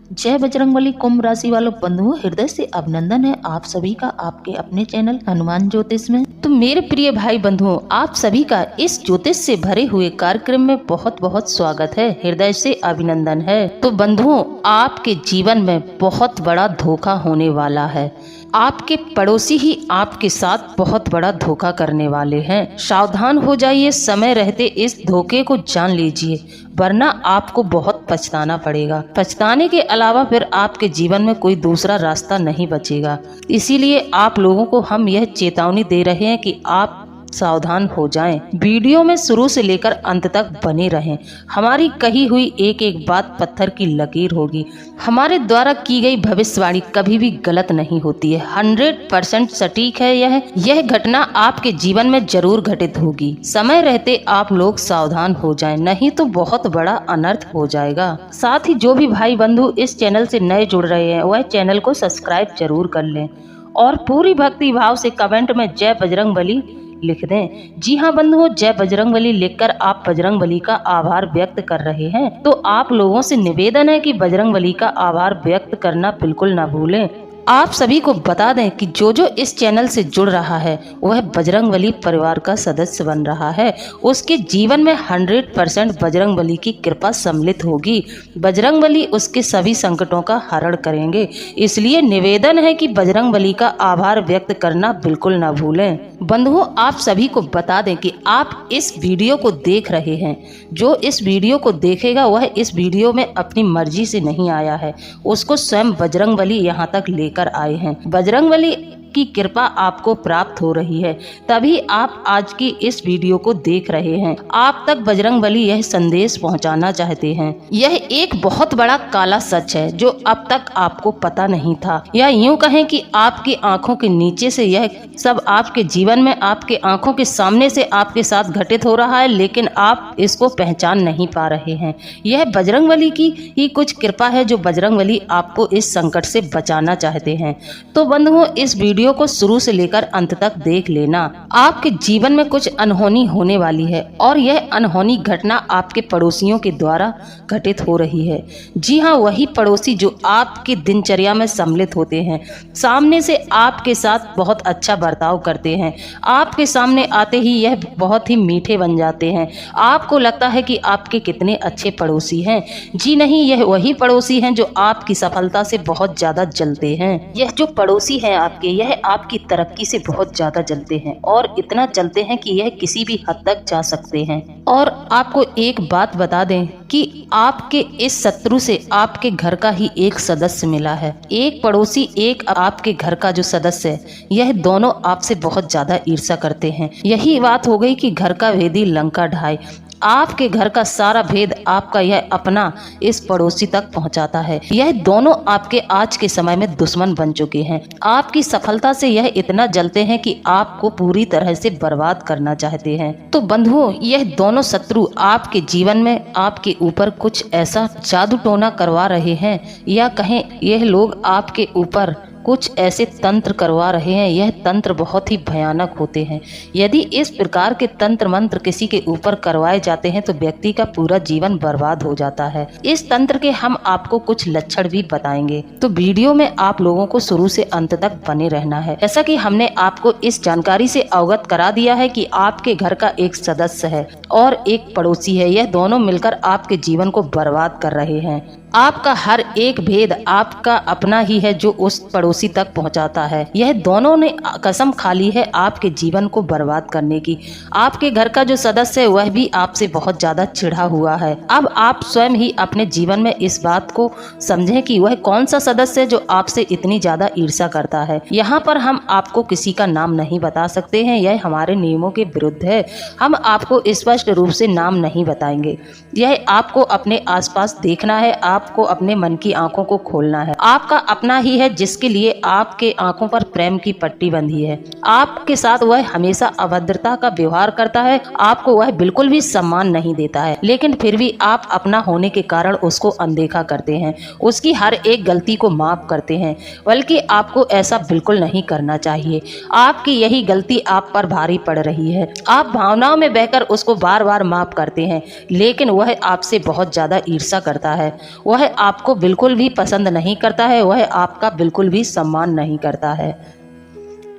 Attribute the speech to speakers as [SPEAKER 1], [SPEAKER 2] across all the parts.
[SPEAKER 1] जय बजरंगबली। कुंभ राशि वालों बंधुओं, हृदय से अभिनंदन है आप सभी का आपके अपने चैनल हनुमान ज्योतिष में। तो मेरे प्रिय भाई बंधुओं, आप सभी का इस ज्योतिष से भरे हुए कार्यक्रम में बहुत बहुत स्वागत है, हृदय से अभिनंदन है। तो बंधुओं, आपके जीवन में बहुत बड़ा धोखा होने वाला है। आपके पड़ोसी ही आपके साथ बहुत बड़ा धोखा करने वाले हैं। सावधान हो जाइए, समय रहते इस धोखे को जान लीजिए, वरना आपको बहुत पछताना पड़ेगा। पछताने के अलावा फिर आपके जीवन में कोई दूसरा रास्ता नहीं बचेगा। इसीलिए आप लोगों को हम यह चेतावनी दे रहे हैं कि आप सावधान हो जाएं। वीडियो में शुरू से लेकर अंत तक बने रहें। हमारी कही हुई एक एक बात पत्थर की लकीर होगी। हमारे द्वारा की गई भविष्यवाणी कभी भी गलत नहीं होती है। 100% सटीक है। यह घटना आपके जीवन में जरूर घटित होगी। समय रहते आप लोग सावधान हो जाएं, नहीं तो बहुत बड़ा अनर्थ हो जाएगा। साथ ही जो भी भाई बंधु इस चैनल से नए जुड़ रहे हैं, वह चैनल को सब्सक्राइब जरूर कर लें और पूरी भक्ति भाव से कमेंट में जय बजरंगबली लिख दें। जी हाँ बंधुओं, जय बजरंगबली लिखकर आप बजरंगबली का आभार व्यक्त कर रहे हैं, तो आप लोगों से निवेदन है कि बजरंगबली का आभार व्यक्त करना बिल्कुल ना भूलें। आप सभी को बता दें कि जो इस चैनल से जुड़ रहा है वह बजरंगबली परिवार का सदस्य बन रहा है। उसके जीवन में 100% बजरंगबली की कृपा सम्मिलित होगी। बजरंगबली उसके सभी संकटों का हरण करेंगे। इसलिए निवेदन है कि बजरंगबली का आभार व्यक्त करना बिल्कुल ना भूलें। बंधुओं, आप सभी को बता दें कि आप इस वीडियो को देख रहे हैं। जो इस वीडियो को देखेगा वह इस वीडियो में अपनी मर्जी से नहीं आया है, उसको स्वयं बजरंगबली यहाँ तक लेकर आए हैं। बजरंगबली की कृपा आपको प्राप्त हो रही है, तभी आप आज की इस वीडियो को देख रहे हैं। आप तक बजरंगबली यह संदेश पहुंचाना चाहते हैं। यह एक बहुत बड़ा काला सच है जो अब तक आपको पता नहीं था, या यूं कहें कि आपकी आंखों के नीचे से यह सब आपके जीवन में आपके आंखों के सामने से आपके साथ घटित हो रहा है, लेकिन आप इसको पहचान नहीं पा रहे हैं। यह बजरंगबली की ही कुछ कृपा है जो बजरंगबली आपको इस संकट से बचाना चाहते हैं। तो बंधुओं, इस वीडियो को शुरू से लेकर अंत तक देख लेना। आपके जीवन में कुछ अनहोनी होने वाली है और यह अनहोनी घटना आपके पड़ोसियों के द्वारा घटित हो रही है। जी हाँ, वही पड़ोसी जो आपकी दिनचर्या में सम्मिलित होते हैं, सामने से आपके साथ बहुत अच्छा बर्ताव करते हैं। आपके सामने आते ही यह बहुत ही मीठे बन जाते हैं। आपको लगता है कि आपके कितने अच्छे पड़ोसी हैं। जी नहीं, यह वही पड़ोसी हैं जो आपकी सफलता से बहुत ज्यादा जलते हैं। यह जो पड़ोसी हैं आपके, यह आपकी तरक्की से बहुत ज्यादा जलते हैं और इतना जलते हैं कि यह किसी भी हद तक जा सकते हैं। और आपको एक बात बता दें कि आपके इस शत्रु से आपके घर का ही एक सदस्य मिला है। एक पड़ोसी, एक आपके घर का जो सदस्य है, यह दोनों आपसे बहुत ज्यादा ईर्ष्या करते हैं। यही बात हो गई कि घर का भेदी लंका ढाए। आपके घर का सारा भेद आपका यह अपना इस पड़ोसी तक पहुंचाता है। यह दोनों आपके आज के समय में दुश्मन बन चुके हैं। आपकी सफलता से यह इतना जलते हैं कि आपको पूरी तरह से बर्बाद करना चाहते हैं। तो बंधुओं, यह दोनों शत्रु आपके जीवन में आपके ऊपर कुछ ऐसा जादू टोना करवा रहे हैं, या कहें यह लोग आपके ऊपर कुछ ऐसे तंत्र करवा रहे हैं। यह तंत्र बहुत ही भयानक होते हैं। यदि इस प्रकार के तंत्र मंत्र किसी के ऊपर करवाए जाते हैं तो व्यक्ति का पूरा जीवन बर्बाद हो जाता है। इस तंत्र के हम आपको कुछ लक्षण भी बताएंगे, तो वीडियो में आप लोगों को शुरू से अंत तक बने रहना है। जैसा कि हमने आपको इस जानकारी से अवगत करा दिया है कि आपके घर का एक सदस्य है और एक पड़ोसी है, यह दोनों मिलकर आपके जीवन को बर्बाद कर रहे हैं। आपका हर एक भेद आपका अपना ही है जो उस पड़ोसी तक पहुंचाता है। यह दोनों ने कसम खा ली है आपके जीवन को बर्बाद करने की। आपके घर का जो सदस्य है वह भी आपसे बहुत ज्यादा चिढ़ा हुआ है। अब आप स्वयं ही अपने जीवन में इस बात को समझें कि वह कौन सा सदस्य है जो आपसे इतनी ज्यादा ईर्ष्या करता है। यहाँ पर हम आपको किसी का नाम नहीं बता सकते हैं, यह हमारे नियमों के विरुद्ध है। हम आपको स्पष्ट रूप से नाम नहीं बताएंगे। यह आपको अपने आसपास देखना है, आपको अपने मन की आंखों को खोलना है। आपका अपना ही है जिसके लिए आपके आंखों पर प्रेम की पट्टी बंधी है। आपके साथ वह हमेशा अभद्रता का व्यवहार करता है, आपको वह बिल्कुल भी सम्मान नहीं देता है, लेकिन फिर भी आप अपना होने के कारण उसको अनदेखा करते हैं, उसकी हर एक गलती को माफ करते हैं। बल्कि आपको ऐसा बिल्कुल नहीं करना चाहिए। आपकी यही गलती आप पर भारी पड़ रही है। आप भावनाओं में बहकर उसको बार बार माफ करते हैं, लेकिन वह आपसे बहुत ज्यादा ईर्ष्या करता है। वह आपको बिल्कुल भी पसंद नहीं करता है, वह आपका बिल्कुल भी सम्मान नहीं करता है।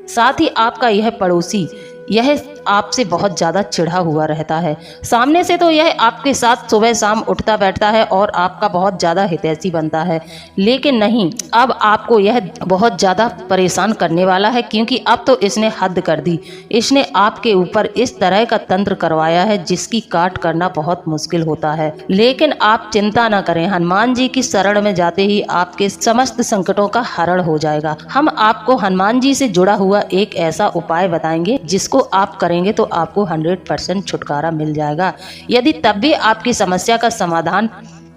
[SPEAKER 1] साथ ही आपका यह पड़ोसी यह आपसे बहुत ज़्यादा चिढ़ा हुआ रहता है। सामने से तो यह आपके साथ सुबह शाम उठता बैठता है और आपका बहुत ज़्यादा हितैषी बनता है, लेकिन नहीं, अब आपको यह बहुत ज़्यादा परेशान करने वाला है, क्योंकि अब तो इसने हद कर दी। इसने आपके ऊपर इस तरह का तंत्र करवाया है जिसकी काट करना बहुत मुश्किल होता है। लेकिन आप चिंता न करें, हनुमान जी की शरण में जाते ही आपके समस्त संकटों का हरण हो जाएगा। हम आपको हनुमान जी से जुड़ा हुआ एक ऐसा उपाय बताएंगे जिसको आप करेंगे तो आपको 100% छुटकारा मिल जाएगा। यदि तब भी आपकी समस्या का समाधान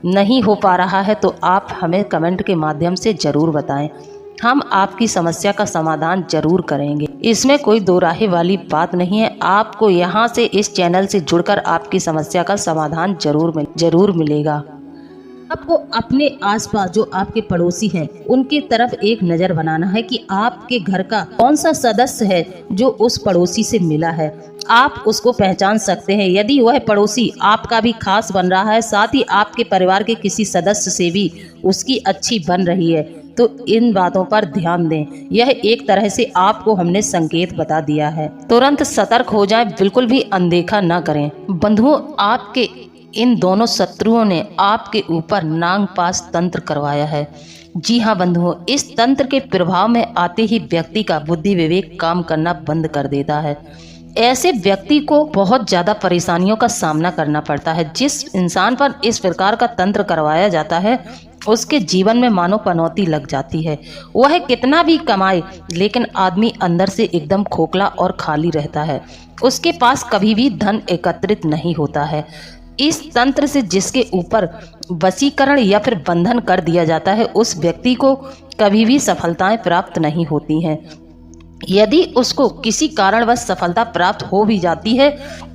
[SPEAKER 1] नहीं हो पा रहा है तो आप हमें कमेंट के माध्यम से जरूर बताएं, हम आपकी समस्या का समाधान जरूर करेंगे। इसमें कोई दो राहे वाली बात नहीं है। आपको यहाँ से इस चैनल से जुड़कर आपकी समस्या का समाधान जरूर मिलेगा। आपको अपने आसपास जो आपके पड़ोसी हैं उनकी तरफ एक नज़र बनाना है कि आपके घर का कौन सा सदस्य है जो उस पड़ोसी से मिला है। आप उसको पहचान सकते हैं। यदि वह पड़ोसी आपका भी खास बन रहा है, साथ ही आपके परिवार के किसी सदस्य से भी उसकी अच्छी बन रही है, तो इन बातों पर ध्यान दें। यह एक तरह से आपको हमने संकेत बता दिया है। तुरंत सतर्क हो जाएं, बिल्कुल भी अनदेखा न करें। बंधुओं, आपके इन दोनों शत्रुओं ने आपके ऊपर नागपाश तंत्र करवाया है। जी हाँ बंधुओं, इस तंत्र के प्रभाव में आते ही व्यक्ति का बुद्धि विवेक काम करना बंद कर देता है। ऐसे व्यक्ति को बहुत ज़्यादा परेशानियों का सामना करना पड़ता है। जिस इंसान पर इस प्रकार का तंत्र करवाया जाता है उसके जीवन में मानो पनौती लग जाती है। वह कितना भी कमाए लेकिन आदमी अंदर से एकदम खोखला और खाली रहता है। उसके पास कभी भी धन एकत्रित नहीं होता है। इस तंत्र से जिसके ऊपर वशीकरण या फिर बंधन कर दिया जाता है उस व्यक्ति को कभी भी सफलताएं प्राप्त नहीं होती हैं। यदि उसको किसी कारणवश सफलता प्राप्त हो भी जाती है,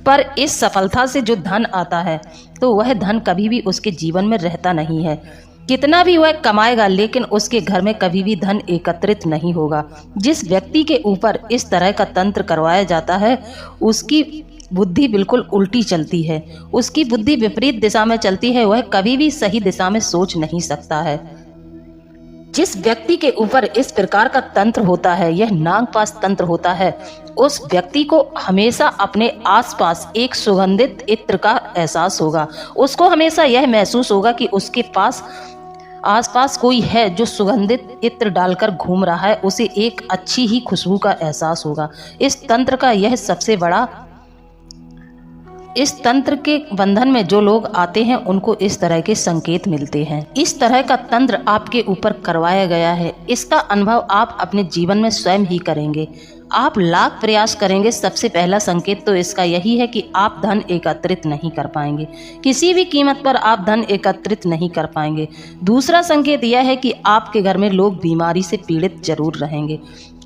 [SPEAKER 1] पर इस सफलता से जो धन आता है तो वह धन कभी भी उसके जीवन में रहता नहीं है। कितना भी वह कमाएगा लेकिन उसके घर में कभी भी धन एकत्रित नहीं होगा। जिस व्यक्ति के ऊपर इस तरह का तंत्र करवाया जाता है उसकी बुद्धि बिल्कुल उल्टी चलती है, उसकी बुद्धि विपरीत दिशा में चलती है, वह कभी भी सही दिशा में सोच नहीं सकता है। जिस व्यक्ति के ऊपर इस प्रकार का तंत्र होता है, यह नागपाश तंत्र होता है, उस व्यक्ति को हमेशा अपने आसपास एक सुगंधित इत्र का एहसास होगा। उसको हमेशा यह महसूस होगा कि उसके पास आसपास कोई है जो सुगंधित इत्र डालकर घूम रहा है, उसे एक अच्छी ही खुशबू का एहसास होगा। इस तंत्र का यह सबसे बड़ा, इस तंत्र के बंधन में जो लोग आते हैं उनको इस तरह के संकेत मिलते हैं। इस तरह का तंत्र आपके ऊपर करवाया गया है, इसका अनुभव आप अपने जीवन में स्वयं ही करेंगे। आप लाख प्रयास करेंगे, सबसे पहला संकेत तो इसका यही है कि आप धन एकत्रित नहीं कर पाएंगे। किसी भी कीमत पर आप धन एकत्रित नहीं कर पाएंगे। दूसरा संकेत यह है कि आपके घर में लोग बीमारी से पीड़ित जरूर रहेंगे।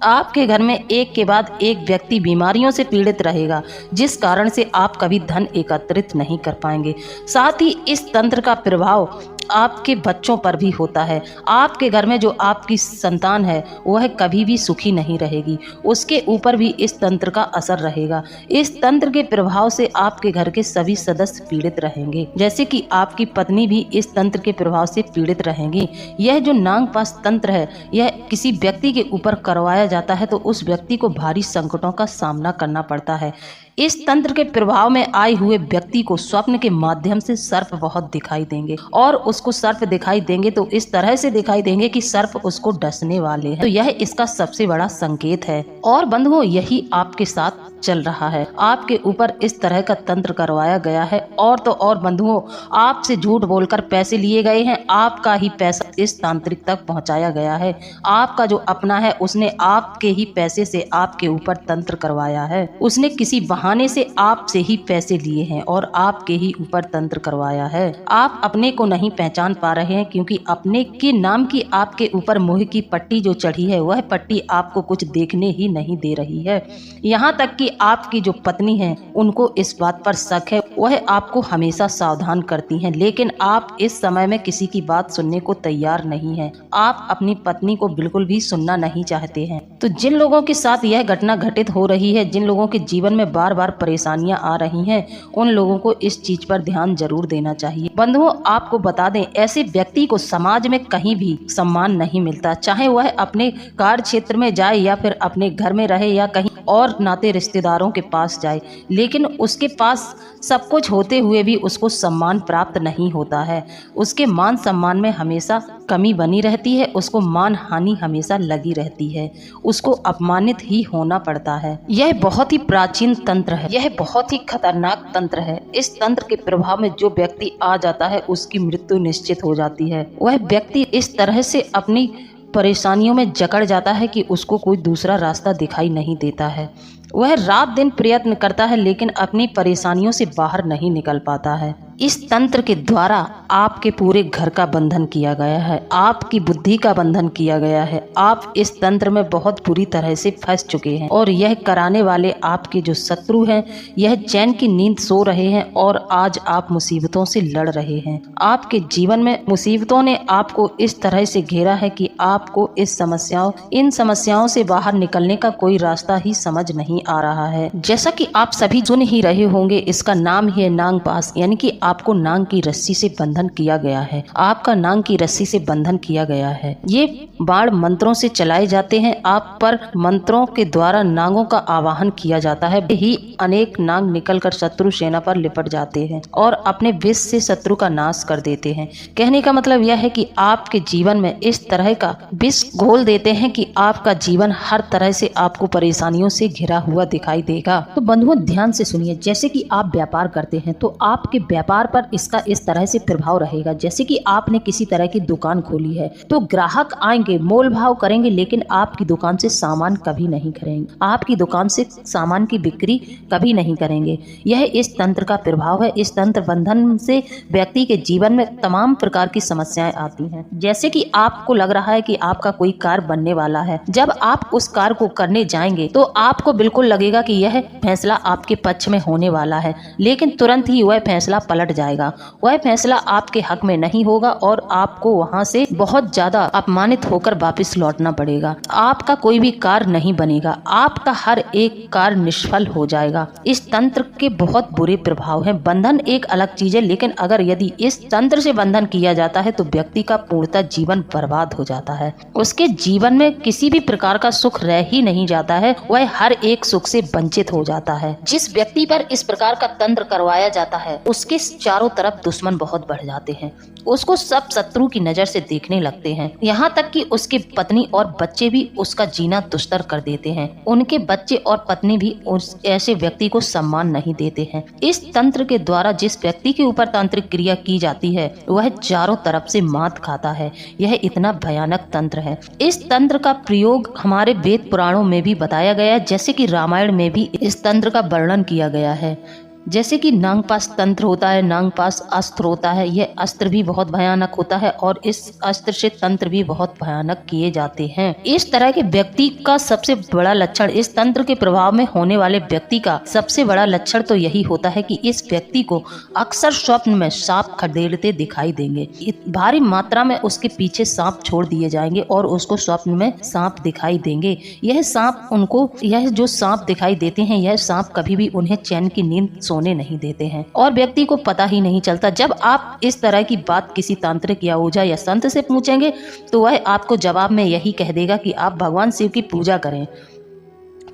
[SPEAKER 1] आपके घर में एक के बाद एक व्यक्ति बीमारियों से पीड़ित रहेगा, जिस कारण से आप कभी धन एकत्रित नहीं कर पाएंगे। साथ ही इस तंत्र का प्रभाव आपके बच्चों पर भी होता है। आपके घर में जो आपकी संतान है वह कभी भी सुखी नहीं रहेगी, उसके ऊपर भी इस तंत्र का असर रहेगा। इस तंत्र के प्रभाव से आपके घर के सभी सदस्य पीड़ित रहेंगे, जैसे कि आपकी पत्नी भी इस तंत्र के प्रभाव से पीड़ित रहेंगी। यह जो नागपाश तंत्र है, यह किसी व्यक्ति के ऊपर करवाया जाता है तो उस व्यक्ति को भारी संकटों का सामना करना पड़ता है। इस तंत्र के प्रभाव में आए हुए व्यक्ति को स्वप्न के माध्यम से सर्प बहुत दिखाई देंगे, और उसको सर्प दिखाई देंगे तो इस तरह से दिखाई देंगे कि सर्प उसको डसने वाले हैं। तो यह इसका सबसे बड़ा संकेत है। और बंधुओं, यही आपके साथ चल रहा है। आपके ऊपर इस तरह का तंत्र करवाया गया है। और तो और बंधुओं, आपसे झूठ बोलकर पैसे लिए गए हैं, आपका ही पैसा इस तांत्रिक तक पहुंचाया गया है। आपका जो अपना है उसने आपके ही पैसे से आपके ऊपर तंत्र करवाया है। उसने किसी बहाने से आपसे ही पैसे लिए हैं और आपके ही ऊपर तंत्र करवाया है। आप अपने को नहीं पहचान पा रहे हैं, क्योंकि अपने के नाम की आपके ऊपर मोह की पट्टी जो चढ़ी है वह पट्टी आपको कुछ देखने ही नहीं दे रही है। यहाँ तक कि आपकी जो पत्नी है उनको इस बात पर शक है, वह आपको हमेशा सावधान करती हैं, लेकिन आप इस समय में किसी की बात सुनने को तैयार नहीं हैं। आप अपनी पत्नी को बिल्कुल भी सुनना नहीं चाहते हैं। तो जिन लोगों के साथ यह घटना घटित हो रही है, जिन लोगों के जीवन में बार बार परेशानियां आ रही हैं, उन लोगों को इस चीज पर ध्यान जरूर देना चाहिए। बंधुओं, आपको बता दें, ऐसे व्यक्ति को समाज में कहीं भी सम्मान नहीं मिलता, चाहे वह अपने कार्य क्षेत्र में जाए या फिर अपने घर में रहे या कहीं और नाते रिश्तेदारों के पास जाए, लेकिन उसके पास सब कुछ होते हुए भी उसको सम्मान प्राप्त नहीं होता है। उसके मान सम्मान में हमेशा कमी बनी रहती है, उसको मान हानि हमेशा लगी रहती है, उसको अपमानित ही होना पड़ता है। यह बहुत ही प्राचीन तंत्र है, यह बहुत ही खतरनाक तंत्र है। इस तंत्र के प्रभाव में जो व्यक्ति आ जाता है उसकी मृत्यु निश्चित हो जाती है। वह व्यक्ति इस तरह से अपनी परेशानियों में जकड़ जाता है कि उसको कोई दूसरा रास्ता दिखाई नहीं देता है। वह रात दिन प्रयत्न करता है लेकिन अपनी परेशानियों से बाहर नहीं निकल पाता है। इस तंत्र के द्वारा आपके पूरे घर का बंधन किया गया है, आपकी बुद्धि का बंधन किया गया है। आप इस तंत्र में बहुत बुरी तरह से फंस चुके हैं और यह कराने वाले आपके जो शत्रु हैं, यह चैन की नींद सो रहे हैं और आज आप मुसीबतों से लड़ रहे हैं। आपके जीवन में मुसीबतों ने आपको इस तरह से घेरा है कि आपको इन समस्याओं से बाहर निकलने का कोई रास्ता ही समझ नहीं आ रहा है। जैसा कि आप सभी सुन ही रहे होंगे, इसका नाम ही है नाग पाश, यानी कि आपको नाग की रस्सी से बंधन किया गया है। आपका नाग की रस्सी से बंधन किया गया है। ये बाण मंत्रों से चलाए जाते हैं। आप पर मंत्रों के द्वारा नागों का आवाहन किया जाता है। ही अनेक नाग निकलकर शत्रु सेना पर लिपट जाते हैं और अपने विष से शत्रु का नाश कर देते हैं। कहने का मतलब यह है कि आपके जीवन में इस तरह का विष घोल देते हैं कि आपका जीवन हर तरह से आपको परेशानियों से घिरा हुआ दिखाई देगा। तो बंधुओं, ध्यान से सुनिए। जैसे कि आप व्यापार करते हैं तो आपके व्यापार पर इसका इस तरह से प्रभाव रहेगा। जैसे कि आपने किसी तरह की दुकान खोली है तो ग्राहक आएंगे, मोल भाव करेंगे, लेकिन आपकी दुकान से सामान कभी नहीं खरीदेंगे, आपकी दुकान से सामान की बिक्री कभी नहीं करेंगे। यह इस तंत्र का प्रभाव है। इस तंत्र बंधन से व्यक्ति के जीवन में तमाम प्रकार की समस्याएं आती हैं। जैसे कि आपको लग रहा है कि आपका कोई कार्य बनने वाला है, जब आप उस कार्य को करने जाएंगे तो आपको बिल्कुल लगेगा कि यह फैसला आपके पक्ष में होने वाला है, लेकिन तुरंत ही वह फैसला पलट जाएगा। वह फैसला आपके हक में नहीं होगा और आपको वहां से बहुत ज्यादा अपमानित होकर वापस लौटना पड़ेगा। आपका कोई भी कार्य नहीं बनेगा, आपका हर एक कार्य निष्फल हो जाएगा। इस तंत्र के बहुत बुरे प्रभाव हैं। बंधन एक अलग चीज है, लेकिन अगर यदि इस तंत्र से बंधन किया जाता है तो व्यक्ति का पूर्णतः जीवन बर्बाद हो जाता है। उसके जीवन में किसी भी प्रकार का सुख रह ही नहीं जाता है, वह हर एक सुख से वंचित हो जाता है। जिस व्यक्ति पर इस प्रकार का तंत्र करवाया जाता है उसके चारों तरफ दुश्मन बहुत बढ़ जाते हैं, उसको सब शत्रु की नजर से देखने लगते हैं। यहाँ तक कि उसकी पत्नी और बच्चे भी उसका जीना दुस्तर कर देते हैं। उनके बच्चे और पत्नी भी उस ऐसे व्यक्ति को सम्मान नहीं देते हैं। इस तंत्र के द्वारा जिस व्यक्ति के ऊपर तांत्रिक क्रिया की जाती है वह चारों तरफ से मात खाता है। यह इतना भयानक तंत्र है। इस तंत्र का प्रयोग हमारे वेद पुराणों में भी बताया गया है, जैसे कि रामायण में भी इस तंत्र का वर्णन किया गया है। जैसे कि नागपाश तंत्र होता है, नागपाश अस्त्र होता है। यह अस्त्र भी बहुत भयानक होता है और इस अस्त्र से तंत्र भी बहुत भयानक किए जाते हैं। इस तरह के व्यक्ति का सबसे बड़ा लक्षण, इस तंत्र के प्रभाव में होने वाले व्यक्ति का सबसे बड़ा लक्षण तो यही होता है कि इस व्यक्ति को अक्सर स्वप्न में सांप खदेड़ते दिखाई देंगे। भारी मात्रा में उसके पीछे सांप छोड़ दिए जाएंगे और उसको स्वप्न में सांप दिखाई देंगे। यह जो सांप दिखाई देते हैं, यह सांप कभी भी उन्हें चैन की नींद सोने नहीं देते हैं और व्यक्ति को पता ही नहीं चलता। जब आप इस तरह की बात किसी तांत्रिक या ओझा या संत से पूछेंगे तो वह आपको जवाब में यही कह देगा कि आप भगवान शिव की पूजा करें,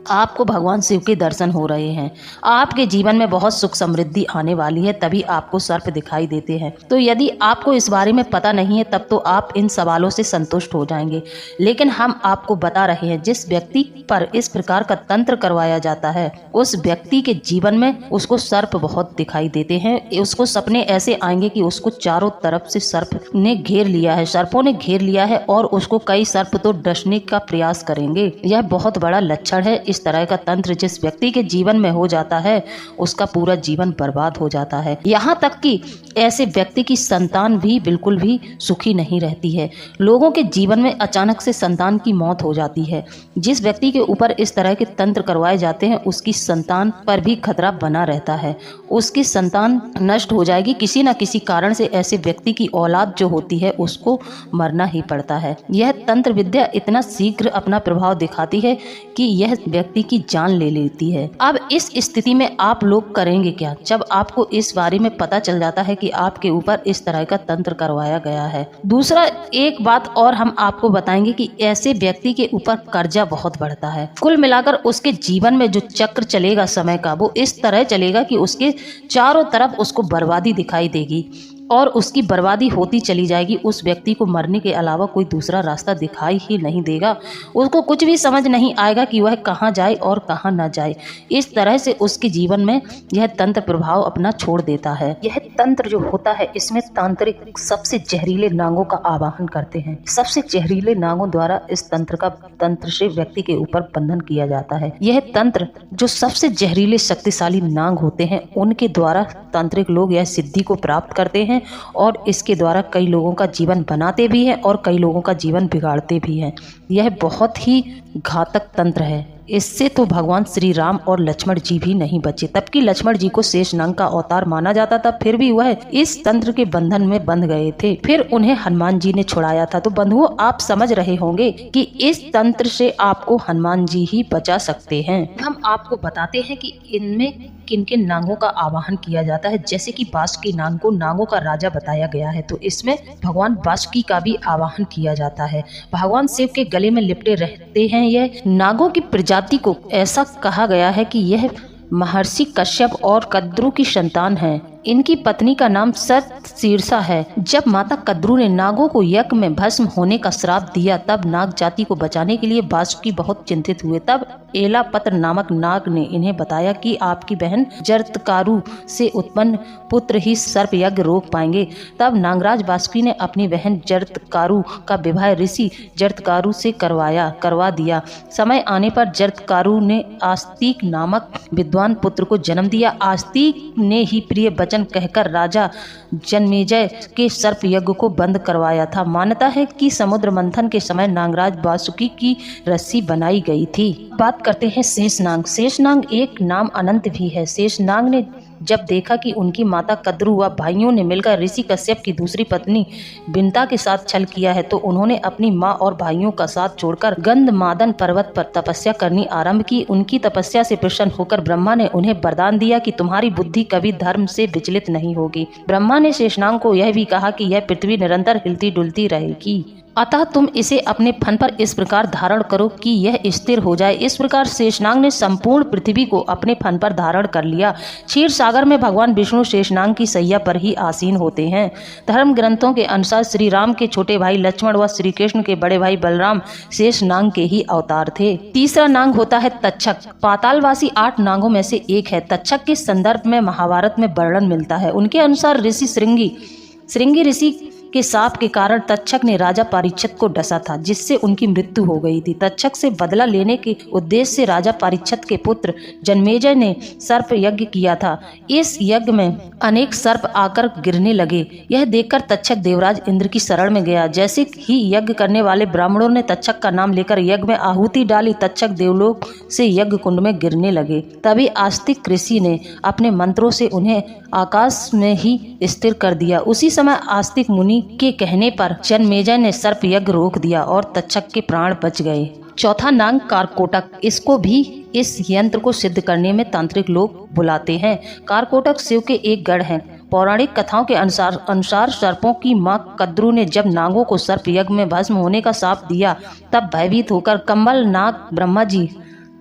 [SPEAKER 1] आपको भगवान शिव के दर्शन हो रहे हैं, आपके जीवन में बहुत सुख समृद्धि आने वाली है, तभी आपको सर्प दिखाई देते हैं। तो यदि आपको इस बारे में पता नहीं है तब तो आप इन सवालों से संतुष्ट हो जाएंगे। लेकिन हम आपको बता रहे हैं, जिस व्यक्ति पर इस प्रकार का तंत्र करवाया जाता है उस व्यक्ति के जीवन में उसको सर्प बहुत दिखाई देते हैं। उसको सपने ऐसे आएंगे कि उसको चारों तरफ से सर्पों ने घेर लिया है और उसको कई सर्प तो डसने का प्रयास करेंगे। यह बहुत बड़ा लक्षण है। इस तरह का तंत्र जिस व्यक्ति के जीवन में हो जाता है उसका पूरा जीवन बर्बाद हो जाता है। यहाँ तक कि ऐसे व्यक्ति की संतान भी बिल्कुल भी सुखी नहीं रहती है। लोगों के जीवन में अचानक से संतान की मौत हो जाती है। जिस व्यक्ति के ऊपर इस तरह के तंत्र करवाए जाते हैं उसकी संतान पर भी खतरा बना रहता है। उसकी संतान नष्ट हो जाएगी। किसी न किसी कारण से ऐसे व्यक्ति की औलाद जो होती है उसको मरना ही पड़ता है। यह तंत्र विद्या इतना शीघ्र अपना प्रभाव दिखाती है कि यह व्यक्ति की जान ले लेती है। अब इस स्थिति में आप लोग करेंगे क्या जब आपको इस बारे में पता चल जाता है कि आपके ऊपर इस तरह का तंत्र करवाया गया है? दूसरा एक बात और हम आपको बताएंगे कि ऐसे व्यक्ति के ऊपर कर्जा बहुत बढ़ता है। कुल मिलाकर उसके जीवन में जो चक्र चलेगा समय का वो इस तरह चलेगा कि उसके चारों तरफ उसको बर्बादी दिखाई देगी और उसकी बर्बादी होती चली जाएगी। उस व्यक्ति को मरने के अलावा कोई दूसरा रास्ता दिखाई ही नहीं देगा। उसको कुछ भी समझ नहीं आएगा कि वह कहाँ जाए और कहाँ न जाए। इस तरह से उसके जीवन में यह तंत्र प्रभाव अपना छोड़ देता है। यह तंत्र जो होता है इसमें तांत्रिक सबसे जहरीले नागों का आवाहन करते हैं। सबसे जहरीले नागों द्वारा इस तंत्र से व्यक्ति के ऊपर बंधन किया जाता है। यह तंत्र जो सबसे जहरीले शक्तिशाली नाग होते हैं उनके द्वारा तांत्रिक लोग यह सिद्धि को प्राप्त करते हैं और इसके द्वारा कई लोगों का जीवन बनाते भी हैं और कई लोगों का जीवन बिगाड़ते भी हैं। यह बहुत ही घातक तंत्र है। इससे तो भगवान श्री राम और लक्ष्मण जी भी नहीं बचे। तब कि लक्ष्मण जी को शेषनाग का अवतार माना जाता था, फिर भी वह इस तंत्र के बंधन में बंध गए थे। फिर उन्हें हनुमान जी ने छुड़ाया था। तो बंधुओं आप समझ रहे होंगे कि इस तंत्र से आपको हनुमान जी ही बचा सकते हैं। हम आपको बताते हैं कि इनमें किन किन नागों का आवाहन किया जाता है। जैसे कि बासुकी नाग को नागों का राजा बताया गया है तो इसमें भगवान बासुकी का भी आवाहन किया जाता है। भगवान शिव के गले में लिपटे रहते हैं। यह नागों की प्रजाति को ऐसा कहा गया है कि यह महर्षि कश्यप और कद्रू की संतान है। इनकी पत्नी का नाम सतशीर्षा है। जब माता कद्रू ने नागों को यज्ञ में भस्म होने का श्राप दिया तब नाग जाति को बचाने के लिए बासुकी बहुत चिंतित हुए। तब एलापत्र नामक नाग ने इन्हें बताया कि आपकी बहन जरत्कारु से उत्पन्न पुत्र ही सर्प यज्ञ रोक पाएंगे। तब नागराज बासुकी ने अपनी बहन जरत्कारु का विवाह ऋषि जरत्कारु से करवा दिया। समय आने पर जरत्कारु ने आस्तिक नामक विद्वान पुत्र को जन्म दिया। आस्तिक ने ही प्रिय वचन कहकर राजा जन्मेजय के सर्प यज्ञ को बंद करवाया था। मान्यता है कि समुद्र मंथन के समय नागराज बासुकी की रस्सी बनाई गई थी। बात करते हैं शेषनाग। शेषनाग एक नाम अनंत भी है। शेषनाग ने जब देखा कि उनकी माता कद्रू व भाइयों ने मिलकर ऋषि कश्यप की दूसरी पत्नी बिंता के साथ छल किया है तो उन्होंने अपनी मां और भाइयों का साथ छोड़कर गंधमादन पर्वत पर तपस्या करनी आरंभ की। उनकी तपस्या से प्रसन्न होकर ब्रह्मा ने उन्हें वरदान दिया कि तुम्हारी बुद्धि कभी धर्म से विचलित नहीं होगी। ब्रह्मा ने शेषनाग को यह भी कहा कि यह पृथ्वी निरंतर हिलती डुलती रहेगी, अतः तुम इसे अपने फन पर इस प्रकार धारण करो कि यह स्थिर हो जाए। इस प्रकार शेषनाग ने संपूर्ण पृथ्वी को अपने फन पर धारण कर लिया। क्षीर सागर में भगवान विष्णु शेषनाग की सैया पर ही आसीन होते हैं। धर्म ग्रंथों के अनुसार श्री राम के छोटे भाई लक्ष्मण व श्री कृष्ण के बड़े भाई बलराम शेषनाग के ही अवतार थे। तीसरा नाग होता है तक्षक। पातालवासी 8 नागों में से एक है। तक्षक के संदर्भ में महाभारत में वर्णन मिलता है। उनके अनुसार ऋषि श्रृंगी ऋषि के शाप के कारण तक्षक ने राजा परीक्षित को डसा था जिससे उनकी मृत्यु हो गई थी। तक्षक से बदला लेने के उद्देश्य से राजा परीक्षित के पुत्र जन्मेजय ने सर्प यज्ञ किया था। इस यज्ञ में अनेक सर्प आकर गिरने लगे। यह देखकर तक्षक देवराज इंद्र की शरण में गया। जैसे ही यज्ञ करने वाले ब्राह्मणों ने तक्षक का नाम लेकर यज्ञ में आहुति डाली तक्षक देवलोक से यज्ञ कुंड में गिरने लगे। तभी आस्तिक ऋषि ने अपने मंत्रों से उन्हें आकाश में ही स्थिर कर दिया। उसी समय आस्तिक मुनि के कहने पर जन्मेजय ने सर्प यज्ञ रोक दिया और तक्षक के प्राण बच गए। चौथा नाग कारकोटक। इसको भी इस यंत्र को सिद्ध करने में तांत्रिक लोग बुलाते हैं। कारकोटक शिव के एक गढ़ है। पौराणिक कथाओं के अनुसार सर्पों की मां कद्रू ने जब नागों को सर्प यज्ञ में भस्म होने का शाप दिया तब भयभीत होकर कंबल नाग ब्रह्मा जी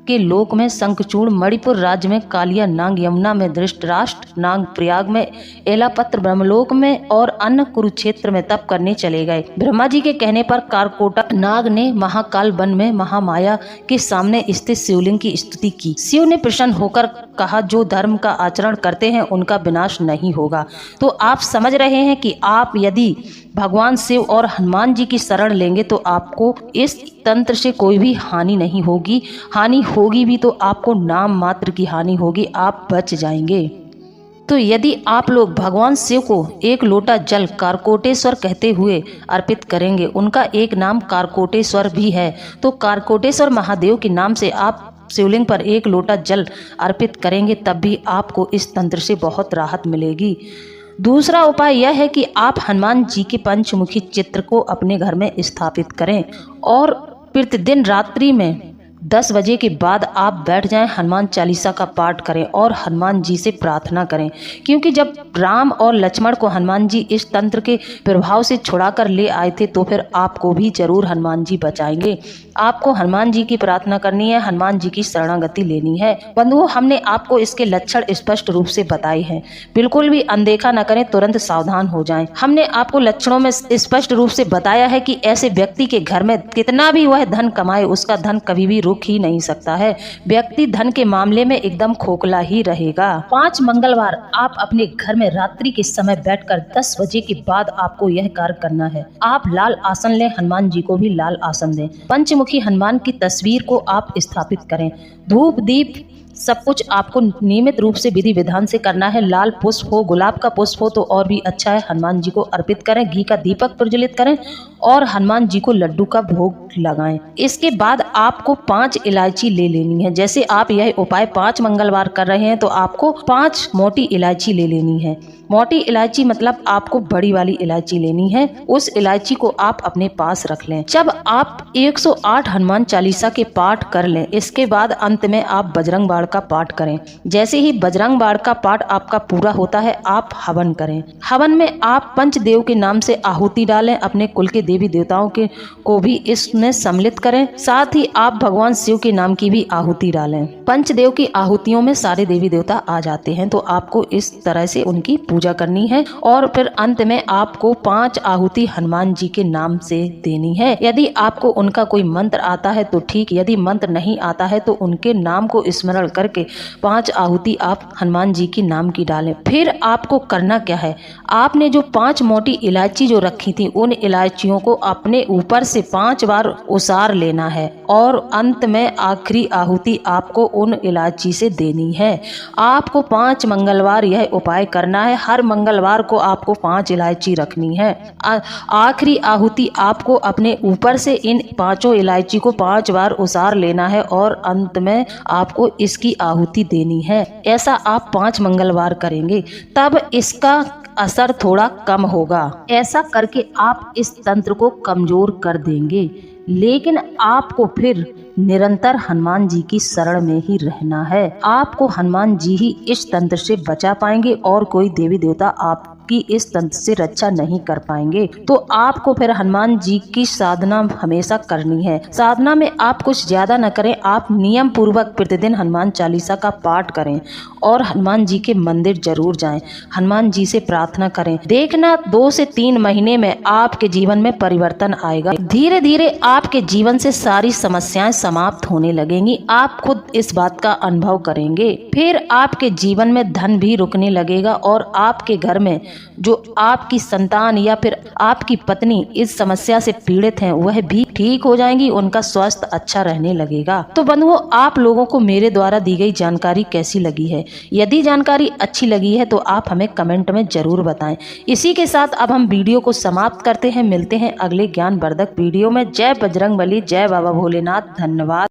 [SPEAKER 1] के लोक में शंखचूड़, मणिपुर राज्य में कालिया नाग, यमुना में धृतराष्ट्र नाग, प्रयाग में एलापत्र, ब्रह्मलोक में और अन्य कुरुक्षेत्र में तप करने चले गए। ब्रह्मा जी के कहने पर कारकोटक नाग ने महाकाल वन में महामाया के सामने स्थित शिवलिंग की स्तुति की। शिव ने प्रसन्न होकर कहा जो धर्म का आचरण करते हैं उनका विनाश नहीं होगा। तो आप समझ रहे हैं कि आप यदि भगवान शिव और हनुमान जी की शरण लेंगे तो आपको इस तंत्र से कोई भी हानि नहीं होगी, हानि होगी भी तो आपको नाम मात्र की हानि होगी, आप बच जाएंगे। तो यदि आप लोग भगवान शिव को एक लोटा जल कारकोटेश्वर कहते हुए अर्पित करेंगे, उनका एक नाम कारकोटेश्वर भी है, तो कारकोटेश्वर महादेव के नाम से आप शिवलिंग पर एक लोटा जल अर्पित करेंगे, तब भी आपको इस तंत्र से बहुत राहत मिलेगी। दूसरा उपाय यह है कि आप हनुमान जी के पंचमुखी चित्र को अपने घर में स्थापित करें और प्रतिदिन रात्रि में 10 बजे के बाद आप बैठ जाएं, हनुमान चालीसा का पाठ करें और हनुमान जी से प्रार्थना करें, क्योंकि जब राम और लक्ष्मण को हनुमान जी इस तंत्र के प्रभाव से छुड़ाकर ले आए थे, तो फिर आपको भी जरूर हनुमान जी बचाएंगे। आपको हनुमान जी की प्रार्थना करनी है, हनुमान जी की शरणागति लेनी है। बंधुओं, हमने आपको इसके लक्षण स्पष्ट रूप से बताए हैं, बिल्कुल भी अनदेखा न करें, तुरंत सावधान हो जाएं। हमने आपको लक्षणों में स्पष्ट रूप से बताया है कि ऐसे व्यक्ति के घर में कितना भी वह धन कमाए, उसका धन कभी भी रुक ही नहीं सकता है। व्यक्ति धन के मामले में एकदम खोखला ही रहेगा। 5 मंगलवार आप अपने घर में रात्रि के समय बैठकर 10 बजे के बाद आपको यह कार्य करना है। आप लाल आसन लें, हनुमान जी को भी लाल आसन दें। पंचमुखी हनुमान की तस्वीर को आप स्थापित करें। धूप दीप सब कुछ आपको नियमित रूप से विधि विधान से करना है। लाल पुष्प हो, गुलाब का पुष्प हो तो और भी अच्छा है, हनुमान जी को अर्पित करें। घी का दीपक प्रज्वलित करें और हनुमान जी को लड्डू का भोग लगाएं। इसके बाद आपको 5 इलायची ले लेनी है। जैसे आप यह उपाय 5 मंगलवार कर रहे हैं तो आपको 5 मोटी इलायची ले लेनी है। मोटी इलायची मतलब आपको बड़ी वाली इलायची लेनी है। उस इलायची को आप अपने पास रख लें। जब आप 108 हनुमान चालीसा के पाठ कर लें, इसके बाद अंत में आप बजरंग बाण का पाठ करें। जैसे ही बजरंग बाण का पाठ आपका पूरा होता है, आप हवन करें। हवन में आप पंचदेव के नाम से आहुति डालें, अपने कुल के देवी देवताओं के को भी इसमें सम्मिलित करें। साथ ही आप भगवान शिव के नाम की भी आहुति डालें। पंचदेव की आहुतियों में सारे देवी देवता आ जाते हैं, तो आपको इस तरह से उनकी पूजा करनी है और फिर अंत में आपको 5 आहुति हनुमान जी के नाम से देनी है। यदि आपको उनका कोई मंत्र आता है तो ठीक, यदि मंत्र नहीं आता है तो उनके नाम को स्मरण करके 5 आहुति आप हनुमान जी के नाम की डालें। फिर आपको करना क्या है, आपने जो 5 मोटी इलायची जो रखी थी, उन इलायचियों को अपने ऊपर से 5 बार उसार लेना है और अंत में आखिरी आहुति आपको उन इलायची से देनी है। आपको 5 मंगलवार यह उपाय करना है। हर मंगलवार को आपको 5 इलायची रखनी है। आखिरी आहुति आपको अपने ऊपर से इन 5 इलायची को 5 बार उसार लेना है और अंत में आपको इसकी आहुति देनी है। ऐसा आप 5 मंगलवार करेंगे, तब इसका असर थोड़ा कम होगा। ऐसा करके आप इस तंत्र को कमजोर कर देंगे, लेकिन आपको फिर निरंतर हनुमान जी की शरण में ही रहना है। आपको हनुमान जी ही इस तंत्र से बचा पाएंगे और कोई देवी देवता आपकी इस तंत्र से रक्षा नहीं कर पाएंगे। तो आपको फिर हनुमान जी की साधना हमेशा करनी है। साधना में आप कुछ ज्यादा न करें, आप नियम पूर्वक प्रतिदिन हनुमान चालीसा का पाठ करें और हनुमान जी के मंदिर जरूर जाएं। हनुमान जी से प्रार्थना करें। देखना 2 से 3 महीने में आपके जीवन में परिवर्तन आएगा। धीरे धीरे आपके जीवन से सारी समस्याएं समाप्त होने लगेंगी। आप खुद इस बात का अनुभव करेंगे। फिर आपके जीवन में धन भी रुकने लगेगा और आपके घर में जो आपकी संतान या फिर आपकी पत्नी इस समस्या से पीड़ित हैं, वह भी ठीक हो जाएंगी। उनका स्वास्थ्य अच्छा रहने लगेगा। तो बंधुओं, आप लोगों को मेरे द्वारा दी गई जानकारी कैसी लगी है? यदि जानकारी अच्छी लगी है तो आप हमें कमेंट में जरूर बताएं। इसी के साथ अब हम वीडियो को समाप्त करते हैं। मिलते हैं अगले ज्ञानवर्धक वीडियो में। जय बजरंगबली, जय बाबा भोलेनाथ। धन्यवाद।